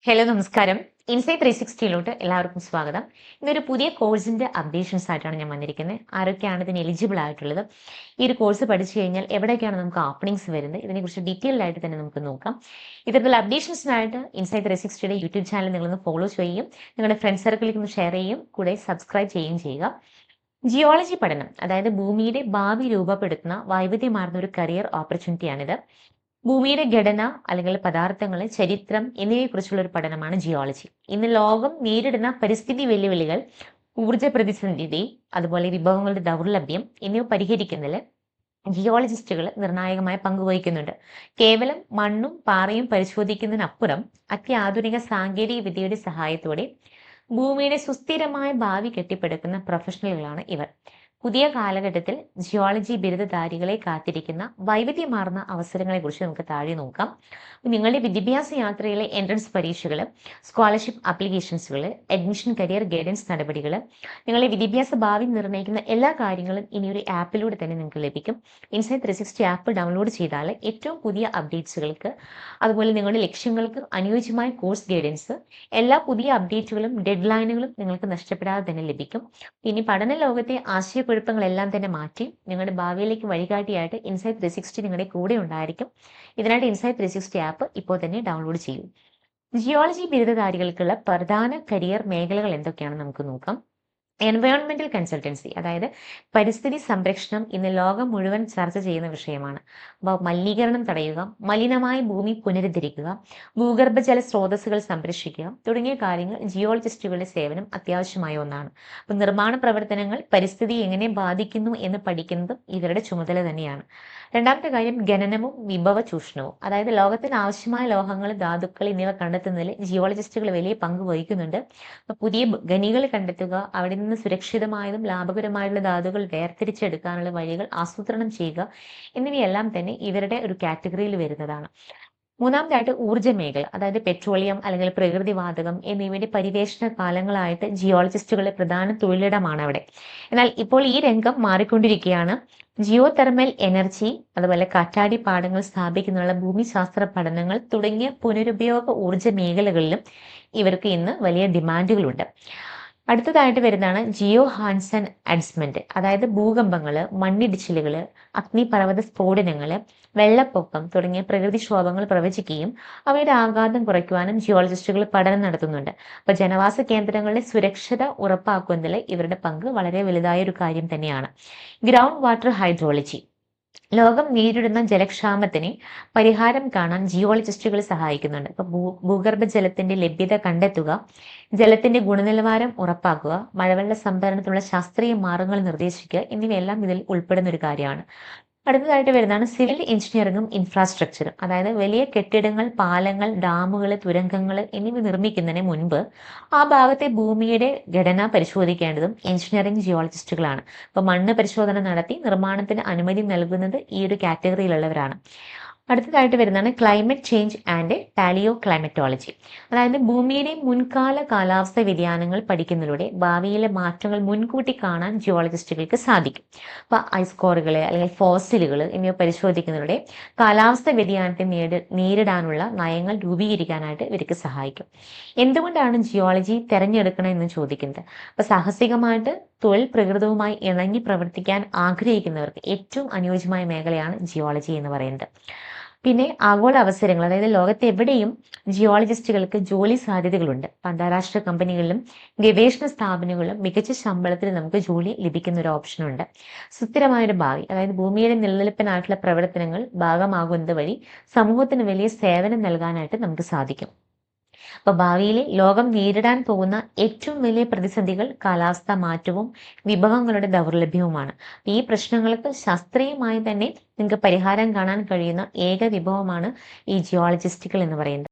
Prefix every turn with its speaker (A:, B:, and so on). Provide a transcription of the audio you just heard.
A: Hello നമസ്കാരം. Insight 360 എല്ലാവർക്കും സ്വാഗതം. ഇന്നൊരു പുതിയ കോഴ്സിന്റെ അപ്ഡേഷൻസ് ആയിട്ടാണ് ഞാൻ വന്നിരിക്കുന്നത്. ആരൊക്കെയാണ് ഇതിന് എലിജിബിൾ ആയിട്ടുള്ളത്, ഈ ഒരു കോഴ്സ് പഠിച്ചു കഴിഞ്ഞാൽ എവിടെയൊക്കെയാണ് നമുക്ക് ഓപ്പണിങ്സ് വരുന്നത്, ഇതിനെക്കുറിച്ച് ഡീറ്റെയിൽഡ് ആയിട്ട് തന്നെ നമുക്ക് നോക്കാം. ഇത്തരത്തിലുള്ള അപ്ഡേഷൻസിനായിട്ട് ഇൻസൈറ്റ് 360യുടെ യൂട്യൂബ് ചാനൽ നിങ്ങളൊന്ന് ഫോളോ ചെയ്യുകയും നിങ്ങളുടെ ഫ്രണ്ട് സർക്കിളിലേക്ക് ഒന്ന് ഷെയർ ചെയ്യുകയും കൂടെ സബ്സ്ക്രൈബ് ചെയ്യുകയും ചെയ്യുക. ജിയോളജി പഠനം, അതായത് ഭൂമിയുടെ ഭാവി രൂപപ്പെടുത്തുന്ന വൈവിധ്യമാർന്ന ഒരു കരിയർ ഓപ്പർച്യൂണിറ്റിയാണിത്. ഭൂമിയുടെ ഘടന അല്ലെങ്കിൽ പദാർത്ഥങ്ങൾ, ചരിത്രം എന്നിവയെക്കുറിച്ചുള്ള ഒരു പഠനമാണ് ജിയോളജി. ഇന്ന് ലോകം നേരിടുന്ന പരിസ്ഥിതി വെല്ലുവിളികൾ, ഊർജ പ്രതിസന്ധി, അതുപോലെ വിഭവങ്ങളുടെ ദൗർലഭ്യം എന്നിവ പരിഹരിക്കുന്നതിൽ ജിയോളജിസ്റ്റുകൾ നിർണായകമായ പങ്ക് വഹിക്കുന്നുണ്ട്. കേവലം മണ്ണും പാറയും പരിശോധിക്കുന്നതിനപ്പുറം അത്യാധുനിക സാങ്കേതിക വിദ്യയുടെ സഹായത്തോടെ ഭൂമിയുടെ സുസ്ഥിരമായ ഭാവി കെട്ടിപ്പടുക്കുന്ന പ്രൊഫഷണലുകളാണ് ഇവർ. പുതിയ കാലഘട്ടത്തിൽ ജിയോളജി ബിരുദധാരികളെ കാത്തിരിക്കുന്ന വൈവിധ്യമാർന്ന അവസരങ്ങളെക്കുറിച്ച് നമുക്ക് താഴെ നോക്കാം. നിങ്ങളുടെ വിദ്യാഭ്യാസ യാത്രയിലെ എൻട്രൻസ് പരീക്ഷകൾ, സ്കോളർഷിപ്പ് ആപ്ലിക്കേഷൻസുകൾ, അഡ്മിഷൻ, കരിയർ ഗൈഡൻസ് നടപടികൾ, നിങ്ങളുടെ വിദ്യാഭ്യാസ ഭാവി നിർണ്ണയിക്കുന്ന എല്ലാ കാര്യങ്ങളും ഇനി ഒരു ആപ്പിലൂടെ തന്നെ നിങ്ങൾക്ക് ലഭിക്കും. ഇൻസൈറ്റ് 360 ആപ്പ് ഡൗൺലോഡ് ചെയ്താൽ ഏറ്റവും പുതിയ അപ്ഡേറ്റ്സുകൾക്ക്, അതുപോലെ നിങ്ങളുടെ ലക്ഷ്യങ്ങൾക്ക് അനുയോജ്യമായ കോഴ്സ് ഗൈഡൻസ്, എല്ലാ പുതിയ അപ്ഡേറ്റുകളും ഡെഡ് ലൈനുകളും നിങ്ങൾക്ക് നഷ്ടപ്പെടാതെ തന്നെ ലഭിക്കും. ഇനി പഠന ലോകത്തെ ആശയക്കുഴപ്പങ്ങളെല്ലാം തന്നെ മാറ്റി നിങ്ങളുടെ ഭാവിയിലേക്ക് വഴികാട്ടിയായിട്ട് ഇൻസൈറ്റ് 360 നിങ്ങളുടെ കൂടെ ഉണ്ടായിരിക്കും. ഇതിനായിട്ട് ഇൻസൈറ്റ് 360 ആപ്പ് ഇപ്പോൾ തന്നെ ഡൗൺലോഡ് ചെയ്യൂ. ജിയോളജി ബിരുദധാരികൾക്കുള്ള പ്രധാന കരിയർ മേഖലകൾ എന്തൊക്കെയാണെന്ന് നമുക്ക് നോക്കാം. എൻവയോൺമെന്റൽ കൺസൾട്ടൻസി, അതായത് പരിസ്ഥിതി സംരക്ഷണം ഇന്ന് ലോകം മുഴുവൻ ചർച്ച ചെയ്യുന്ന വിഷയമാണ്. മലിനീകരണം തടയുക, മലിനമായ ഭൂമി പുനരുദ്ധരിക്കുക, ഭൂഗർഭജല സ്രോതസ്സുകൾ സംരക്ഷിക്കുക തുടങ്ങിയ കാര്യങ്ങൾ ജിയോളജിസ്റ്റുകളുടെ സേവനം അത്യാവശ്യമായ ഒന്നാണ്. നിർമ്മാണ പ്രവർത്തനങ്ങൾ പരിസ്ഥിതി എങ്ങനെ ബാധിക്കുന്നു എന്ന് പഠിക്കുന്നതും ഇവരുടെ ചുമതല തന്നെയാണ്. രണ്ടാമത്തെ കാര്യം ഖനനവും വിഭവ ചൂഷണവും, അതായത് ലോകത്തിന് ആവശ്യമായ ലോഹങ്ങൾ, ധാതുക്കൾ എന്നിവ കണ്ടെത്തുന്നതിൽ ജിയോളജിസ്റ്റുകൾ വലിയ പങ്ക് വഹിക്കുന്നുണ്ട്. പുതിയ ഖനികൾ കണ്ടെത്തുക, അവിടെ നിന്ന് സുരക്ഷിതമായതും ലാഭകരമായുള്ള ധാതുക്കൾ വേർതിരിച്ചെടുക്കാനുള്ള വഴികൾ ആസൂത്രണം ചെയ്യുക എന്നിവയെല്ലാം തന്നെ ഇവരുടെ ഒരു കാറ്റഗറിയിൽ വരുന്നതാണ്. മൂന്നാമതായിട്ട് ഊർജ്ജ മേഖല, അതായത് പെട്രോളിയം അല്ലെങ്കിൽ പ്രകൃതിവാതകം എന്നിവയുടെ പരിവേഷണ കാലങ്ങളായിട്ട് ജിയോളജിസ്റ്റുകളുടെ പ്രധാന തൊഴിലിടമാണ് അവിടെ. എന്നാൽ ഇപ്പോൾ ഈ രംഗം മാറിക്കൊണ്ടിരിക്കുകയാണ്. ജിയോ തെർമൽ എനർജി, അതുപോലെ കാറ്റാടി പാടങ്ങൾ സ്ഥാപിക്കുന്നതിനുള്ള ഭൂമിശാസ്ത്ര പഠനങ്ങൾ തുടങ്ങിയ പുനരുപയോഗ ഊർജ്ജ മേഖലകളിലും ഇവർക്ക് ഇന്ന് വലിയ ഡിമാൻഡുകളുണ്ട്. അടുത്തതായിട്ട് വരുന്നതാണ് ജിയോ ഹാൻസൺ അഡ്സ്മെന്റ്, അതായത് ഭൂകമ്പങ്ങൾ, മണ്ണിടിച്ചിലുകൾ, അഗ്നിപർവ്വത സ്ഫോടനങ്ങൾ, വെള്ളപ്പൊക്കം തുടങ്ങിയ പ്രകൃതിക്ഷോഭങ്ങൾ പ്രവചിക്കുകയും അവയുടെ ആഘാതം കുറയ്ക്കുവാനും ജിയോളജിസ്റ്റുകൾ പഠനം നടത്തുന്നുണ്ട്. അപ്പൊ ജനവാസ കേന്ദ്രങ്ങളുടെ സുരക്ഷത ഉറപ്പാക്കുന്നതിൽ ഇവരുടെ പങ്ക് വളരെ വലുതായ ഒരു കാര്യം തന്നെയാണ്. ഗ്രൗണ്ട് വാട്ടർ ഹൈഡ്രോളജി, ലോകം നേരിടുന്ന ജലക്ഷാമത്തിന് പരിഹാരം കാണാൻ ജിയോളജിസ്റ്റുകൾ സഹായിക്കുന്നുണ്ട്. ഇപ്പൊ ഭൂഗർഭ ജലത്തിന്റെ ലഭ്യത കണ്ടെത്തുക, ജലത്തിന്റെ ഗുണനിലവാരം ഉറപ്പാക്കുക, മഴവെള്ള സംഭരണത്തിനുള്ള ശാസ്ത്രീയ മാർഗങ്ങൾ നിർദ്ദേശിക്കുക എന്നിവയെല്ലാം ഇതിൽ ഉൾപ്പെടുന്ന ഒരു കാര്യമാണ്. അടുത്തതായിട്ട് വരുന്നതാണ് സിവിൽ എഞ്ചിനീയറിംഗും ഇൻഫ്രാസ്ട്രക്ചറും, അതായത് വലിയ കെട്ടിടങ്ങൾ, പാലങ്ങൾ, ഡാമുകൾ, തുരങ്കങ്ങൾ എന്നിവ നിർമ്മിക്കുന്നതിന് മുൻപ് ആ ഭാഗത്തെ ഭൂമിയുടെ ഘടന പരിശോധിക്കേണ്ടതും എഞ്ചിനീയറിംഗ് ജിയോളജിസ്റ്റുകളാണ്. അപ്പൊ മണ്ണ് പരിശോധന നടത്തി നിർമ്മാണത്തിന് അനുമതി നൽകുന്നത് ഈ ഒരു കാറ്റഗറിയിലുള്ളവരാണ്. അടുത്തതായിട്ട് വരുന്നതാണ് climate change and paleo climatology, അതായത് ഭൂമിയുടെ മുൻകാല കാലാവസ്ഥ വ്യതിയാനങ്ങൾ പഠിക്കുന്നതിലൂടെ ഭാവിയിലെ മാറ്റങ്ങൾ മുൻകൂട്ടി കാണാൻ ജിയോളജിസ്റ്റുകൾക്ക് സാധിക്കും. അപ്പൊ ഐസ് കോറുകൾ അല്ലെങ്കിൽ ഫോസിലുകൾ എന്നിവ പരിശോധിക്കുന്നതിലൂടെ കാലാവസ്ഥ വ്യതിയാനത്തെ നേരിടാനുള്ള നയങ്ങൾ രൂപീകരിക്കാനായിട്ട് ഇവർക്ക് സഹായിക്കും. എന്തുകൊണ്ടാണ് ജിയോളജി തിരഞ്ഞെടുക്കണം എന്ന് ചോദിക്കുന്നത്? അപ്പൊ സാഹസികമായിട്ട് തൊഴിൽ പ്രകൃതവുമായി ഇണങ്ങി പ്രവർത്തിക്കാൻ ആഗ്രഹിക്കുന്നവർക്ക് ഏറ്റവും അനുയോജ്യമായ മേഖലയാണ് ജിയോളജി എന്ന് പറയുന്നത്. പിന്നെ ആഗോള അവസരങ്ങൾ, അതായത് ലോകത്ത് എവിടെയും ജിയോളജിസ്റ്റുകൾക്ക് ജോലി സാധ്യതകളുണ്ട്. അന്താരാഷ്ട്ര കമ്പനികളിലും ഗവേഷണ സ്ഥാപനങ്ങളിലും മികച്ച ശമ്പളത്തിൽ നമുക്ക് ജോലി ലഭിക്കുന്ന ഒരു ഓപ്ഷനുണ്ട്. സുസ്ഥിരമായൊരു ഭാവി, അതായത് ഭൂമിയുടെ നിലനിൽപ്പിനായിട്ടുള്ള പ്രവർത്തനങ്ങൾ ഭാഗമാകുന്നത് വഴി സമൂഹത്തിന് വലിയ സേവനം നൽകാനായിട്ട് നമുക്ക് സാധിക്കും. അപ്പൊ ഭാവിയിൽ ലോകം നേരിടാൻ പോകുന്ന ഏറ്റവും വലിയ പ്രതിസന്ധികൾ കാലാവസ്ഥാ മാറ്റവും വിഭവങ്ങളുടെ ദൗർലഭ്യവുമാണ്. ഈ പ്രശ്നങ്ങൾക്ക് ശാസ്ത്രീയമായി തന്നെ നിങ്ങൾക്ക് പരിഹാരം കാണാൻ കഴിയുന്ന ഏക വിഭവമാണ് ഈ ജിയോളജിസ്റ്റുകൾ എന്ന് പറയുന്നത്.